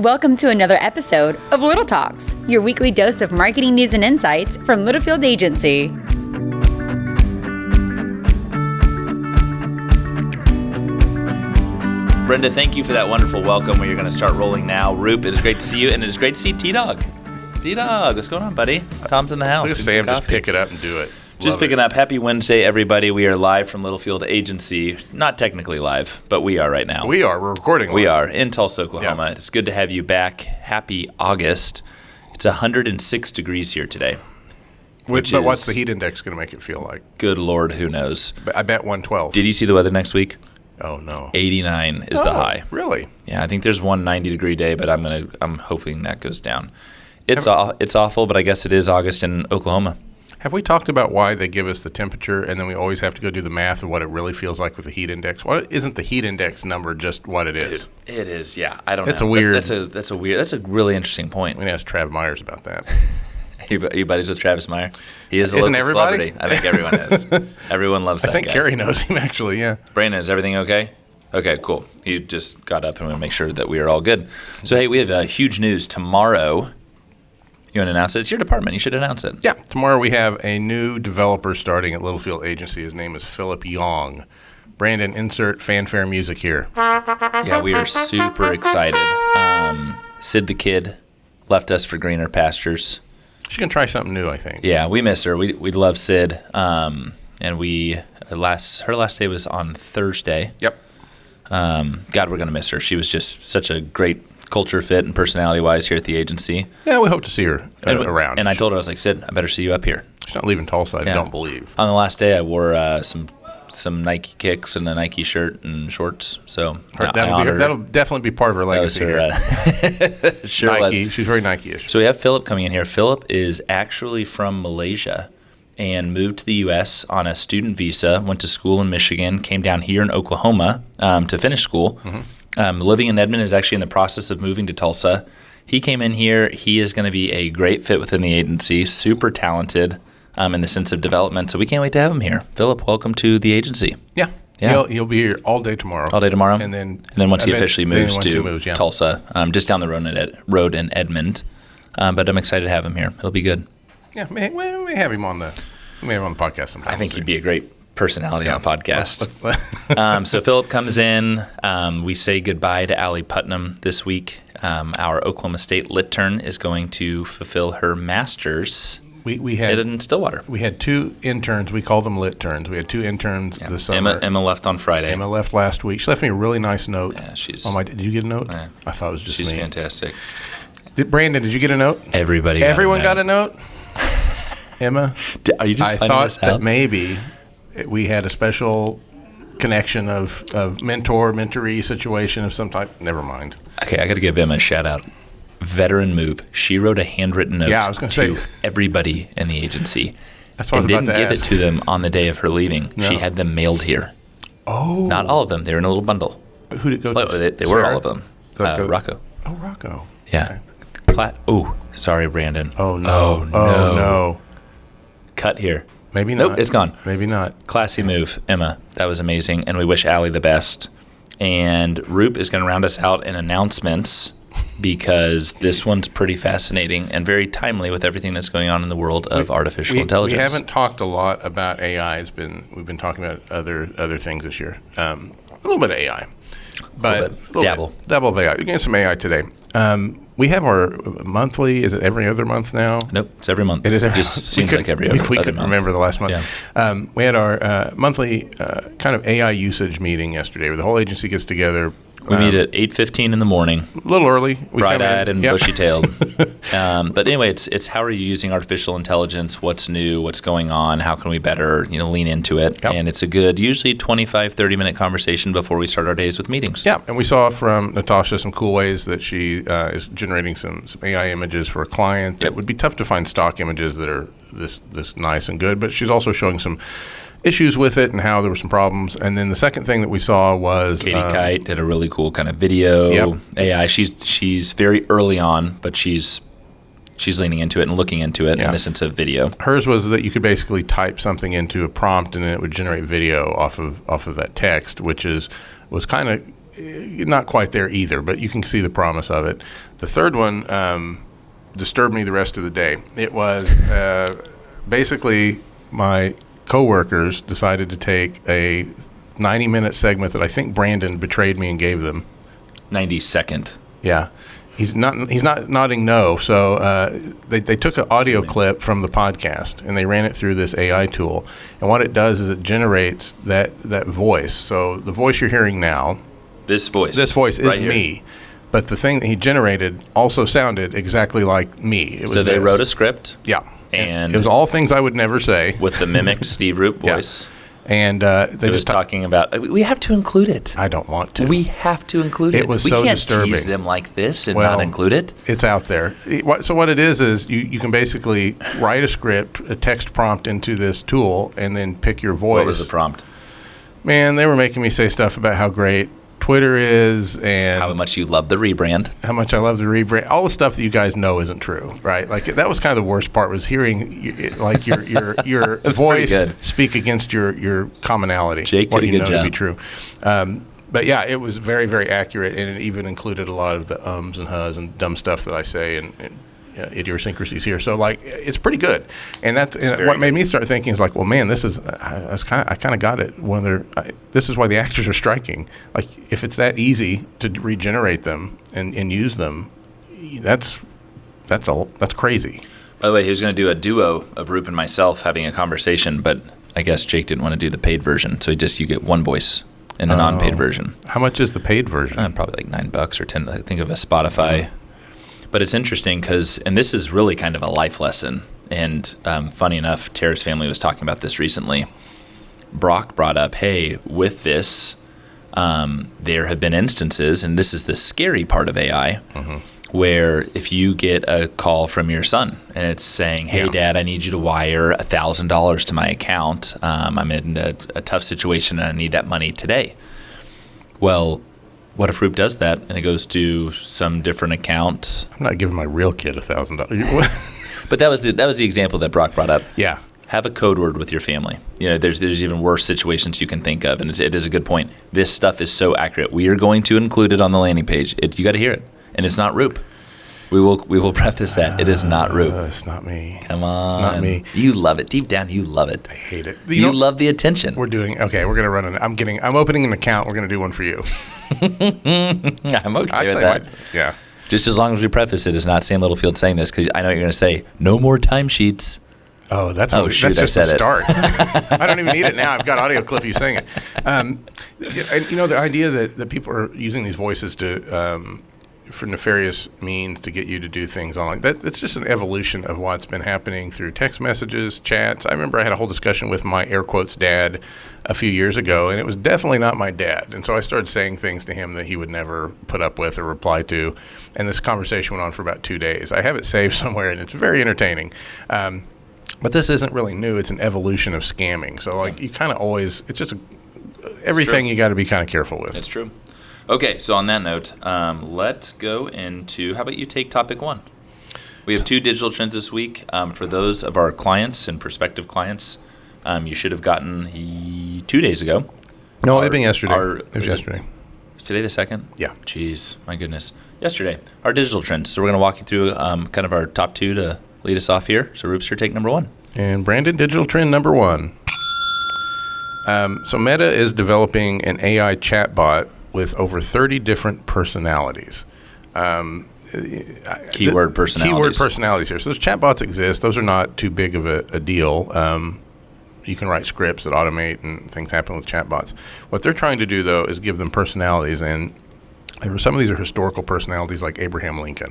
Welcome to another episode of Little Talks, your weekly dose of marketing news and insights from Littlefield Agency. Brenda, thank you for that wonderful welcome. We are going to start rolling now. Roop, it is great to see you, and it is great to see T-Dog. T-Dog, what's going on, buddy? Tom's in the house. Look at Sam just pick it up and do it. Just picking up. Happy Wednesday, everybody. We are live from Littlefield Agency. Not technically live, but we are right now. We are. We're recording live. We are in Tulsa, Oklahoma. Yeah. It's good to have you back. Happy August. It's 106 degrees here today. But what's the heat index going to make it feel like? Good Lord, who knows? I bet 112. Did you see the weather next week? Oh, no. 89 is the high. Really? Yeah, I think there's one 90-degree day, but I'm hoping that goes down. It's awful, but I guess it is August in Oklahoma. Have we talked about why they give us the temperature and then we always have to go do the math of what it really feels like with the heat index? Why isn't the heat index number just what it is? It is, yeah. I don't know. It's a weird. That's a really interesting point. I'm going to ask Trav Myers about that. You buddies with Travis Meyer? He is a Isn't local everybody? celebrity. I think everyone is. Everyone loves that guy. I think Carrie knows him, actually, yeah. Brandon, is everything okay? Okay, cool. You just got up and we want to make sure that we are all good. So, hey, we have huge news tomorrow. You want to announce it? It's your department. You should announce it. Yeah. Tomorrow we have a new developer starting at Littlefield Agency. His name is Philip Yong. Brandon, insert fanfare music here. Yeah, we are super excited. Sid the kid left us for greener pastures. She's going to try something new, I think. Yeah, we miss her. We love Sid. And her last day was on Thursday. Yep. God, we're going to miss her. She was just such a great culture fit and personality-wise here at the agency. Yeah, we hope to see her around. And I told her, I was like, Sid, I better see you up here. She's not leaving Tulsa, I don't believe. On the last day, I wore some Nike kicks and a Nike shirt and shorts. So that'll definitely be part of her legacy. That was her, sure Nike. was. She's very Nike-ish. So we have Philip coming in here. Philip is actually from Malaysia and moved to the U.S. on a student visa, went to school in Michigan, came down here in Oklahoma to finish school. Mm-hmm. Living in Edmond, is actually in the process of moving to Tulsa. He came in here. He is going to be a great fit within the agency, super talented in the sense of development. So we can't wait to have him here. Philip, welcome to the agency. Yeah. He'll be here all day tomorrow. All day tomorrow? And then once he officially moves to Tulsa, just down the road in Edmond. But I'm excited to have him here. It'll be good. Yeah, we may have him on the podcast sometime. I think he'd be a great personality on a podcast. So Philip comes in. We say goodbye to Allie Putnam this week. Our Oklahoma State lit turn is going to fulfill her master's in Stillwater. We had two interns. We call them lit turns. We had two interns this summer. Emma left on Friday. Emma left last week. She left me a really nice note. Yeah, did you get a note? I thought it was just she's me. Fantastic. Brandon, did you get a note? Everyone got a note? Emma? Are you just I thought that maybe we had a special connection of mentor-mentoree situation of some type. Never mind. Okay, I got to give Emma a shout-out. Veteran move. She wrote a handwritten note to everybody in the agency. That's what I was about to ask. Didn't give it to them on the day of her leaving. No. She had them mailed here. Oh. Not all of them. They were in a little bundle. Who did it go to? They were all of them. Rocco. Oh, Rocco. Yeah. Okay. Sorry, Brandon. Oh, no. Oh, no. Cut here. Maybe not. Nope, it's gone. Maybe not. Classy move, Emma. That was amazing. And we wish Allie the best. And Roop is going to round us out in announcements because this one's pretty fascinating and very timely with everything that's going on in the world of artificial intelligence. We haven't talked a lot about AI. We've been talking about other things this year. A little bit of AI. Dabble of AI. We're getting some AI today. We have our monthly. Is it every other month now? Nope, it's every month. It is every month. Just seems like every other month. We couldn't remember the last month. Yeah. We had our monthly kind of AI usage meeting yesterday where the whole agency gets together. We meet at 8:15 in the morning. A little early. Bright-eyed and bushy-tailed. But anyway, it's how are you using artificial intelligence? What's new? What's going on? How can we better lean into it? Yep. And it's a good, usually 25, 30-minute conversation before we start our days with meetings. Yeah, and we saw from Natasha some cool ways that she is generating some AI images for a client that would be tough to find stock images that are this nice and good. But she's also showing some issues with it and how there were some problems. And then the second thing that we saw was Katie Kite did a really cool kind of video AI. She's very early on, but she's leaning into it and looking into it in the sense of video. Hers was that you could basically type something into a prompt and then it would generate video off of that text, which was kind of not quite there either, but you can see the promise of it. The third one disturbed me the rest of the day. It was basically my coworkers decided to take a 90-minute segment that I think Brandon betrayed me and gave them. 90-second. Yeah. He's not nodding no. So they took an audio clip from the podcast and they ran it through this AI tool. And what it does is it generates that voice. So the voice you're hearing now. This voice is right me. Here. But the thing that he generated also sounded exactly like me. So they wrote a script. Yeah. And it was all things I would never say. With the mimicked Steve Root voice. Yeah. And they was talking about, we have to include it. I don't want to. We have to include it. It was we so can't disturbing. Tease them like this and not include it. It's out there. So what it is you can basically write a script, a text prompt into this tool, and then pick your voice. What was the prompt? Man, they were making me say stuff about how great Twitter is and how much you love the rebrand. How much I love the rebrand. All the stuff that you guys know isn't true, right? Like that was kind of the worst part was hearing like your voice speak against your commonality. Jake did a good job. To be true. But yeah, it was very, very accurate, and it even included a lot of the ums and hahs and dumb stuff that I say and idiosyncrasies here. So like it's pretty good, and what made me start thinking is like, well, man, this is I kind of got it. This is why the actors are striking. Like if it's that easy to regenerate them and use them, that's crazy. By the way, he was going to do a duo of Roop and myself having a conversation, but I guess Jake didn't want to do the paid version, so you get one voice in the non-paid version. How much is the paid version? Probably like $9 or $10. I think of a Spotify. Mm-hmm. But it's interesting and this is really kind of a life lesson. And funny enough, Tara's family was talking about this recently. Brock brought up, hey, with this, there have been instances, and this is the scary part of AI, where if you get a call from your son and it's saying, hey, Dad, I need you to wire $1,000 to my account. I'm in a tough situation and I need that money today. Well, what if Roop does that and it goes to some different account? I'm not giving my real kid $1,000. But that was the example that Brock brought up. Yeah. Have a code word with your family. There's even worse situations you can think of, and it is a good point. This stuff is so accurate. We are going to include it on the landing page. You got to hear it, and it's not Roop. We will preface that it is not Roop. It's not me. Come on, it's not me. You love it deep down. You love it. I hate it. You love the attention. We're gonna run I'm opening an account. We're gonna do one for you. I'm okay with that. Yeah. Just as long as we preface it as not Sam Littlefield saying this, because I know you're going to say no more timesheets. Oh, that's shoot! That's just I said the start. I don't even need it now. I've got audio clip of you saying it. And, the idea that people are using these voices to for nefarious means to get you to do things online. That's just an evolution of what's been happening through text messages, chats. I remember I had a whole discussion with my air quotes dad a few years ago, and it was definitely not my dad. And so I started saying things to him that he would never put up with or reply to. And this conversation went on for about 2 days. I have it saved somewhere, and it's very entertaining. But this isn't really new. It's an evolution of scamming. So you kind of always, it's just everything you got to be kind of careful with. It's true. Okay, so on that note, let's go into, how about you take topic 1? We have 2 digital trends this week. For those of our clients and prospective clients, you should have gotten 2 days ago. No, it was yesterday. It was yesterday. Is today the 2nd? Yeah. Jeez, my goodness. Yesterday, our digital trends. So we're going to walk you through kind of our top 2 to lead us off here. So Roops, your take number 1. And Brandon, digital trend number 1. So Meta is developing an AI chatbot with over 30 different personalities. Keyword personalities. Keyword personalities here. So those chatbots exist. Those are not too big of a deal. You can write scripts that automate and things happen with chatbots. What they're trying to do, though, is give them personalities. And some of these are historical personalities like Abraham Lincoln.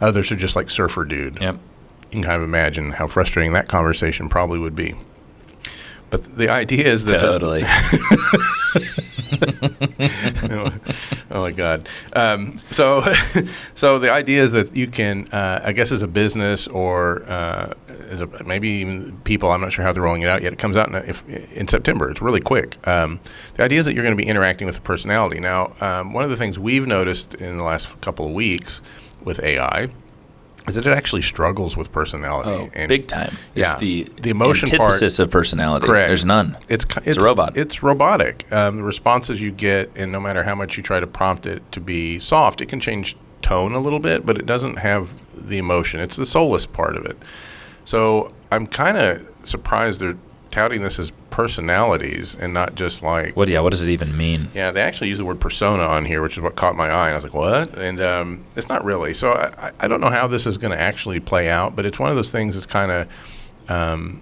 Others are just like surfer dude. Yep. You can kind of imagine how frustrating that conversation probably would be. But the idea is that... Totally. Oh my God. So the idea is that you can, I guess as a business or maybe even people, I'm not sure how they're rolling it out yet. It comes out in September. It's really quick. The idea is that you're going to be interacting with the personality. Now, one of the things we've noticed in the last couple of weeks with AI is that it actually struggles with personality. Oh, and big time. It's the emotion antithesis of personality. Correct. There's none. It's a robot. It's robotic. The responses you get, and no matter how much you try to prompt it to be soft, it can change tone a little bit, but it doesn't have the emotion. It's the soulless part of it. So I'm kind of surprised they're touting this as personalities and not just like... What does it even mean? Yeah, they actually use the word persona on here, which is what caught my eye. I was like, what? And it's not really. So I don't know how this is going to actually play out, but it's one of those things that's kind of...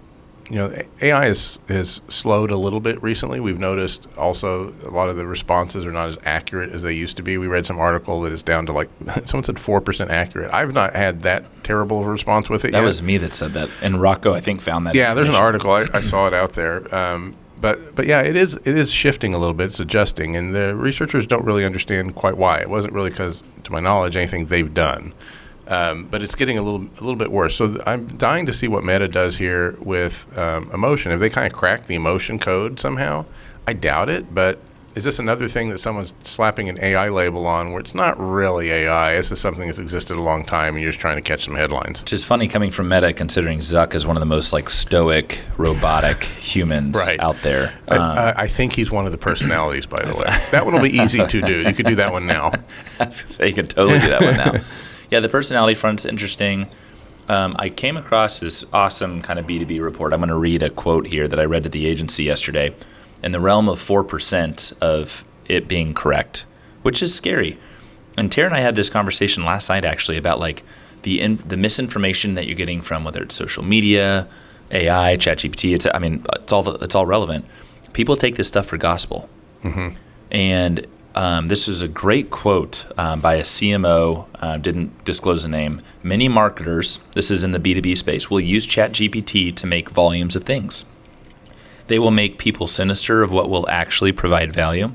AI has slowed a little bit recently. We've noticed also a lot of the responses are not as accurate as they used to be. We read some article that is down to like, someone said 4% accurate. I've not had that terrible of a response with it yet. That was me that said that. And Rocco, I think, found that. Yeah, there's an article. I saw it out there. But yeah, it is shifting a little bit. It's adjusting. And the researchers don't really understand quite why. It wasn't really because, to my knowledge, anything they've done. But it's getting a little bit worse. So I'm dying to see what Meta does here with emotion. If they kind of crack the emotion code somehow, I doubt it. But is this another thing that someone's slapping an AI label on where it's not really AI? This is something that's existed a long time and you're just trying to catch some headlines. Which is funny coming from Meta, considering Zuck is one of the most like stoic, robotic humans out there. I think he's one of the personalities, by the way. That one will be easy to do. You could do that one now. I was going to say, you can totally do that one now. Yeah, the personality front's interesting. I came across this awesome kind of B2B report. I'm going to read a quote here that I read to the agency yesterday. In the realm of 4% of it being correct, which is scary. And Tara and I had this conversation last night actually about like the misinformation that you're getting from whether it's social media, AI, ChatGPT. It's all relevant. People take this stuff for gospel. Mm-hmm. And this is a great quote by a CMO, didn't disclose the name. Many marketers, this is in the B2B space, will use ChatGPT to make volumes of things. They will make people sinister of what will actually provide value.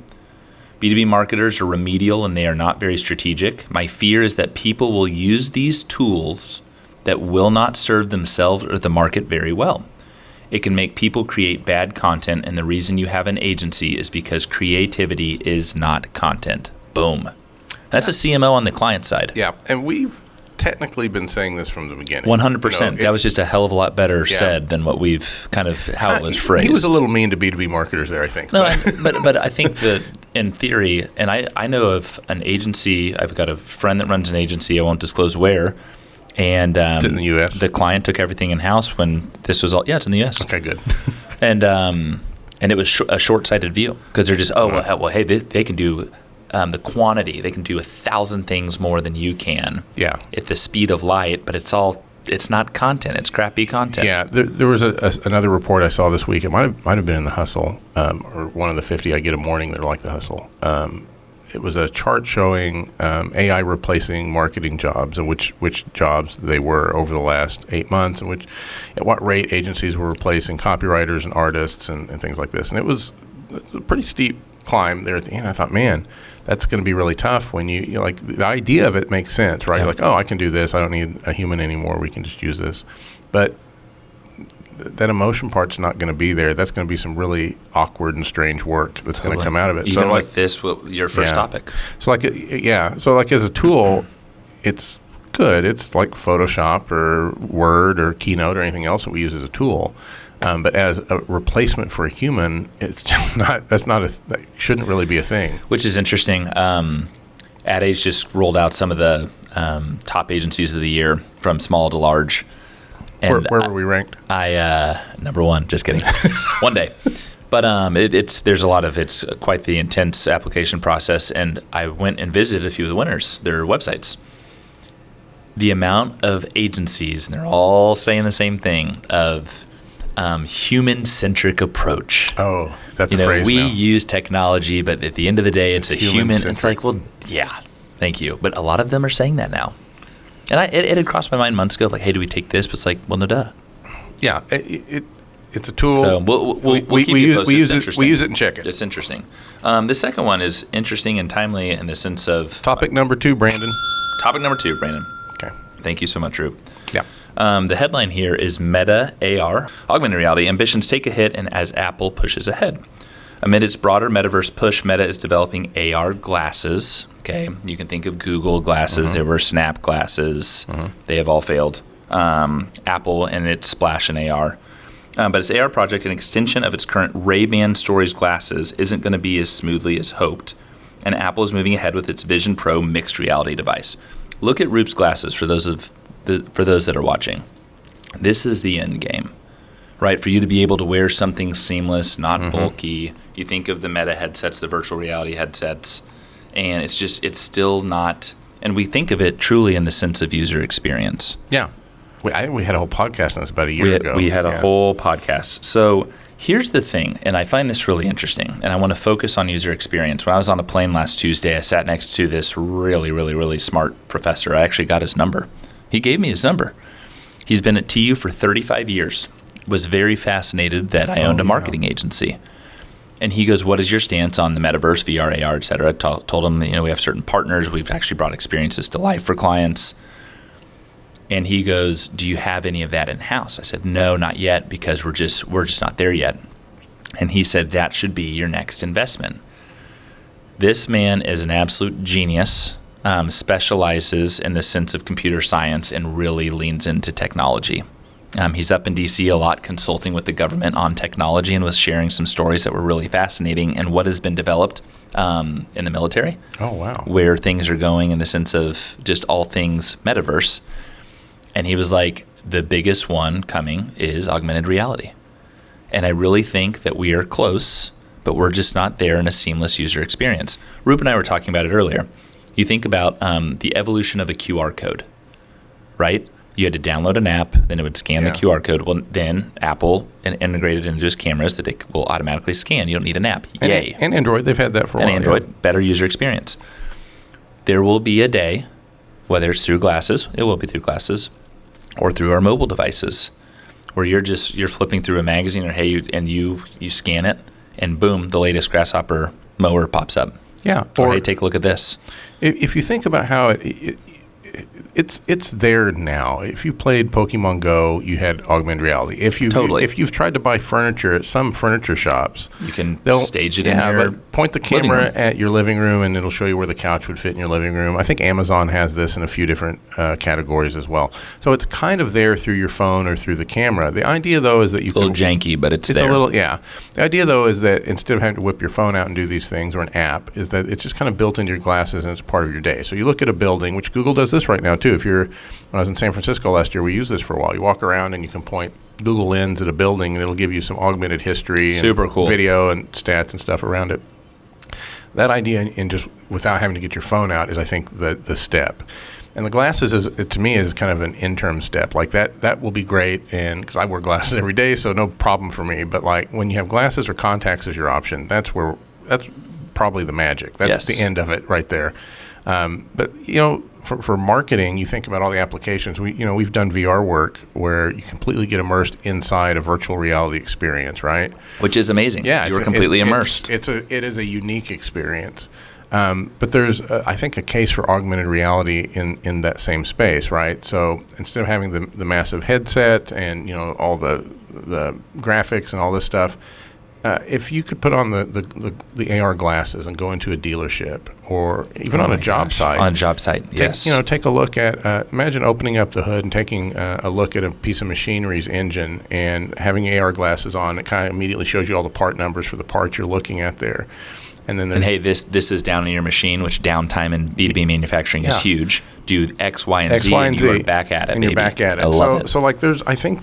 B2B marketers are remedial and they are not very strategic. My fear is that people will use these tools that will not serve themselves or the market very well. It can make people create bad content, and the reason you have an agency is because creativity is not content. Boom. That's a CMO on the client side. Yeah, and we've technically been saying this from the beginning. 100%. That was just a hell of a lot better said than what we've kind of, how it was phrased. He was a little mean to B2B marketers there, I think. No, but I think that in theory, and I know of an agency, I've got a friend that runs an agency, I won't disclose where, and it's in the U.S. The client took everything in-house when this was all, it's in the U.S. Okay, good. And it was a short-sighted view because they're just, hey, they can do the quantity. They can do 1,000 things more than you can. Yeah. At the speed of light, but it's not content. It's crappy content. Yeah. There was another report I saw this week. It might have been in the Hustle or one of the 50 I get a morning that are like the Hustle. It was a chart showing AI replacing marketing jobs and which jobs they were over the last 8 months and at what rate agencies were replacing copywriters and artists and things like this. And it was a pretty steep climb there at the end. I thought, man, that's going to be really tough when you like the idea of it makes sense, right? Yeah. Like, I can do this. I don't need a human anymore. We can just use this. But that emotion part's not going to be there. That's going to be some really awkward and strange work that's going to come out of it. Even with your first topic. So like as a tool, it's good. It's like Photoshop or Word or Keynote or anything else that we use as a tool. But as a replacement for a human, it's just not. That shouldn't really be a thing. Which is interesting. Ad Age just rolled out some of the top agencies of the year from small to large. And where were we ranked? Number one. Just kidding. One day. But it's quite the intense application process. And I went and visited a few of the winners, their websites. The amount of agencies, and they're all saying the same thing, of human-centric approach. Oh, that's a phrase we now. use technology, but at the end of the day, it's a human. It's like, well, yeah, thank you. But a lot of them are saying that now. And it had crossed my mind months ago, like, hey, do we take this? But it's like, well, no, duh. Yeah, it's a tool. So we'll keep you posted. We use it and check it. It's interesting. The second one is interesting and timely in the sense of... Topic number 2, Brandon. Topic number 2, Brandon. Okay. Thank you so much, Rube. Yeah. The headline here is Meta AR, augmented reality, ambitions take a hit and as Apple pushes ahead. Amid its broader metaverse push, Meta is developing AR glasses. Okay, you can think of Google glasses. There were Snap glasses. They have all failed. Apple and its splash in AR. But its AR project, an extension of its current Ray-Ban Stories glasses, isn't going to be as smoothly as hoped. And Apple is moving ahead with its Vision Pro mixed reality device. Look at Roop's glasses for those that are watching. This is the end game, right? For you to be able to wear something seamless, not bulky. You think of the Meta headsets, the virtual reality headsets, and it's still not. And we think of it truly in the sense of user experience. Yeah. We had a whole podcast on this about a year ago. We had a whole podcast. So here's the thing, and I find this really interesting, and I want to focus on user experience. When I was on a plane last Tuesday, I sat next to this really, really, really smart professor. I actually got his number. He gave me his number. He's been at TU for 35 years, was very fascinated that I owned a marketing agency. And he goes, what is your stance on the metaverse, VR, AR, et cetera? Told him, we have certain partners. We've actually brought experiences to life for clients. And he goes, do you have any of that in-house? I said, no, not yet, because we're just not there yet. And he said, that should be your next investment. This man is an absolute genius, specializes in the sense of computer science and really leans into technology. He's up in D.C. a lot consulting with the government on technology and was sharing some stories that were really fascinating and what has been developed in the military. Oh, wow. Where things are going in the sense of just all things metaverse. And he was like, the biggest one coming is augmented reality. And I really think that we are close, but we're just not there in a seamless user experience. Roop and I were talking about it earlier. You think about the evolution of a QR code, right? You had to download an app, then it would scan the QR code. Well, then Apple integrated into its cameras that it will automatically scan. You don't need an app. Yay. And Android, they've had that for a while. And Android, better user experience. There will be a day, whether it's through glasses, it will be through glasses, or through our mobile devices, where you're flipping through a magazine or you scan it, and boom, the latest grasshopper mower pops up. Yeah. Or hey, take a look at this. If you think about how it's there now. If you played Pokemon Go, you had augmented reality. If you've tried to buy furniture at some furniture shops, you can stage it in your point the camera at your living room, and it'll show you where the couch would fit in your living room. I think Amazon has this in a few different categories as well. So it's kind of there through your phone or through the camera. The idea, though, is that it's a little janky, but it's there. A little, yeah. The idea, though, is that instead of having to whip your phone out and do these things or an app, is that it's just kind of built into your glasses and it's part of your day. So you look at a building, which Google does this right now too. When I was in San Francisco last year, we used this for a while. You walk around and you can point Google Lens at a building, and it'll give you some augmented history, super cool video and stats and stuff around it. That idea, and just without having to get your phone out, is I think the step. And the glasses to me is kind of an interim step. Like that will be great, and because I wear glasses every day, so no problem for me. But like when you have glasses or contacts as your option, that's probably the magic. That's the end of it right there. But for marketing, you think about all the applications. We've done VR work where you completely get immersed inside a virtual reality experience, right? Which is amazing. Yeah, you were completely immersed. It is a unique experience. But there's, I think, a case for augmented reality in that same space, right? So instead of having the massive headset and all the graphics and all this stuff, if you could put on the AR glasses and go into a dealership or even on a job site. On a job site, yes. Take a look at, imagine opening up the hood and taking a look at a piece of machinery's engine and having AR glasses on. It kind of immediately shows you all the part numbers for the parts you're looking at there. And hey, this is down in your machine, which downtime in B2B manufacturing is huge. Do X, Y, and Z, and you are back at it, and you're back at it. I love it. So like there's, I think,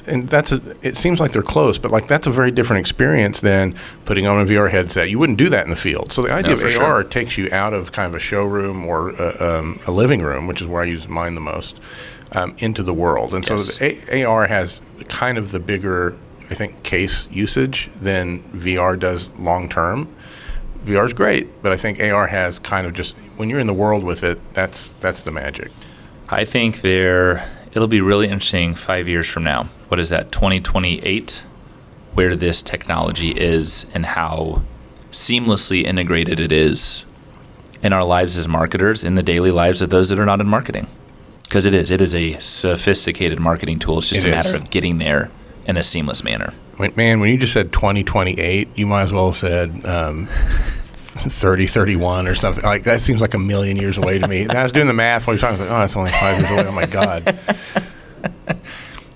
and it seems like they're close, but like that's a very different experience than putting on a VR headset. You wouldn't do that in the field. So the idea of AR takes you out of kind of a showroom or a living room, which is where I use mine the most, into the world. And so the AR has kind of the bigger, I think, case usage than VR does long term. VR is great, but I think AR has kind of just, when you're in the world with it, that's the magic. I think it'll be really interesting 5 years from now. What is that, 2028? Where this technology is and how seamlessly integrated it is in our lives as marketers, in the daily lives of those that are not in marketing. Because it is a sophisticated marketing tool. It's just a matter of getting there in a seamless manner. Man, when you just said 2028, you might as well have said 3031 or something. Like, that seems like a million years away to me. And I was doing the math while you're talking. I was like, oh, it's only 5 years away. Oh, my God.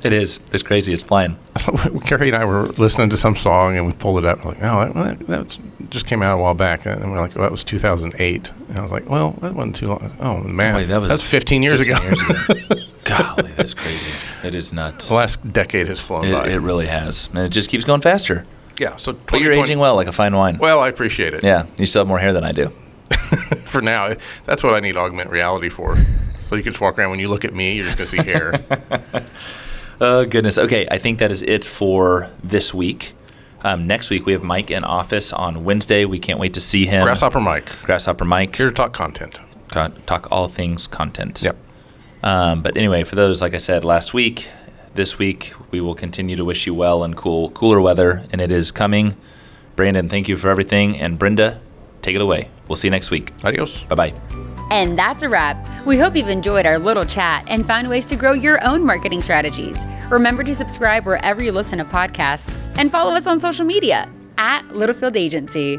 It is. It's crazy. It's flying. So Carrie and I were listening to some song, and we pulled it up. We're like, oh, that just came out a while back. And we're like, well, that was 2008. And I was like, well, that wasn't too long. Oh, man. Wait, that was 15 years ago. Golly, that's crazy. It is nuts. The last decade has flown by. It really has. And it just keeps going faster. Yeah. So but you're aging well, like a fine wine. Well, I appreciate it. Yeah. You still have more hair than I do. For now. That's what I need augmented reality for. So you can just walk around. When you look at me, you're just going to see hair. Oh, goodness. Okay, I think that is it for this week. Next week, we have Mike in office on Wednesday. We can't wait to see him. Grasshopper Mike. Here to talk content. Talk all things content. Yep. But anyway, for those, like I said, last week, this week, we will continue to wish you well and cooler weather, and it is coming. Brandon, thank you for everything. And Brenda, take it away. We'll see you next week. Adios. Bye-bye. And that's a wrap. We hope you've enjoyed our little chat and found ways to grow your own marketing strategies. Remember to subscribe wherever you listen to podcasts and follow us on social media @Littlefield Agency.